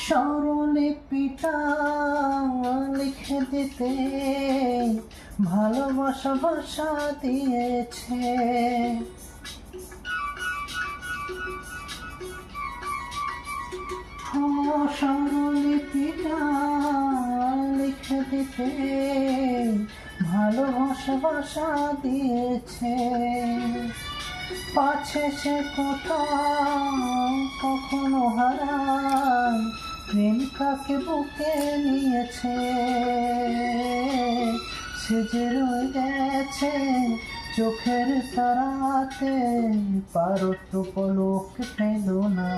স্বরলিপিটা লিখে দিতে ভালোবাসা ভাষা দিয়েছে। স্বরলিপিটা লিখে দিতে ভালোবাসা ভাষা দিয়েছে। পাছে সে কোথাও কখনো হারায়, প্রেম কাকে বুকে নিয়েছে। সে যে রয়ে গেছে চোখের তারাতে, পারত পলক পেল না।